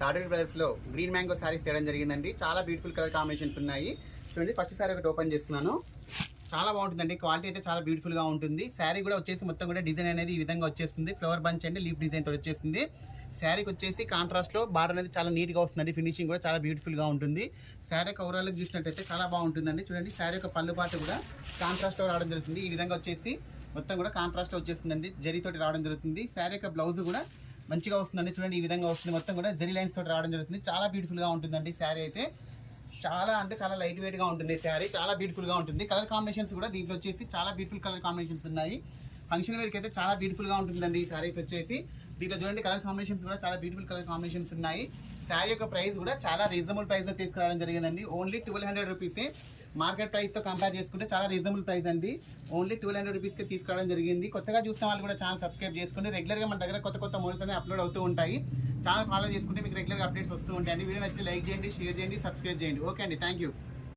Tadepalli బ్రదర్స్లో green mango saris తేయడం జరిగిందండి. చాలా beautiful colour combinations ఉన్నాయి. చూడండి, ఫస్ట్ శారీ ఒకటి ఓపెన్ చేస్తున్నాను. చాలా బాగుంటుందండి, క్వాలిటీ అయితే చాలా బ్యూటిఫుల్గా ఉంటుంది. శారీ కూడా వచ్చేసి మొత్తం కూడా డిజైన్ అనేది ఈ విధంగా వచ్చేస్తుంది. ఫ్లవర్ బంచ్ అండి, లీఫ్ డిజైన్ తోటి వచ్చేసింది. శారీకి వచ్చేసి కాంట్రాస్ట్లో బార్డర్ అనేది చాలా నీట్గా వస్తుందండి. ఫినిషింగ్ కూడా చాలా బ్యూటిఫుల్గా ఉంటుంది. శారీ ఓవరాల్గా చూసినట్టయితే చాలా బాగుంటుందండి. చూడండి, శారీ యొక్క పళ్ళు పాటు కూడా కాంట్రాస్ట్లో రావడం జరుగుతుంది. ఈ విధంగా వచ్చేసి మొత్తం కూడా కాంట్రాస్ట్ వచ్చేస్తుందండి, జరీతోటి రావడం జరుగుతుంది. శారీ యొక్క బ్లౌజ్ కూడా మంచిగా వస్తుందండి. చూడండి, ఈ విధంగా వస్తుంది. మొత్తం కూడా జరీ లైన్స్ తోటి రావడం జరుగుతుంది. చాలా బ్యూటిఫుల్గా ఉంటుందండి శారీ అయితే. చాలా అంటే చాలా లైట్ వెయిట్గా ఉంటుంది శారీ, చాలా బ్యూటిఫుల్గా ఉంటుంది. కలర్ కాంబినేషన్స్ కూడా దీంట్లో వచ్చేసి చాలా బ్యూటిఫుల్ కలర్ కాంబినేషన్స్ ఉన్నాయి. ఫంక్షన్ వేర్కి అయితే చాలా బ్యూటిఫుల్గా ఉంటుందండి ఈ శారీస్ వచ్చేసి. దీంట్లో చూడండి, కలర్ కాంబినేషన్స్ కూడా చాలా బ్యూటిఫుల్ కలర్ కాంబినేషన్స్ ఉన్నాయి. శారీ యొక్క ప్రైస్ కూడా చాలా రీజనబుల్ ప్రైస్లో తీసుకురావడం జరిగిందండి. ఓన్లీ 1200 రూపీసే. మార్కెట్ ప్రైస్తో కంపేర్ చేసుకుంటే చాలా రీజనబుల్ ప్రైస్ అండి. ఓన్లీ 1200 రూపీస్కి తీసుకురావడం జరిగింది. కొత్తగా చూసిన వాళ్ళు కూడా ఛానల్ సబ్స్క్రైబ్ చేసుకుని రెగ్యులర్గా మన దగ్గర కొత్త కొత్త మోడల్స్ అనేవి అప్లోడ్ అవుతూ ఉంటాయి. ఛానల్ ఫాలో చేసుకుంటే మీకు రెగ్యులర్గా అప్డేట్స్ వస్తూ ఉంటాయండి. వీడియో నచ్చితే లైక్ చేయండి, షేర్ చేయండి, సబ్స్క్రైబ్ చేయండి. ఓకే అండి, థ్యాంక్ యూ.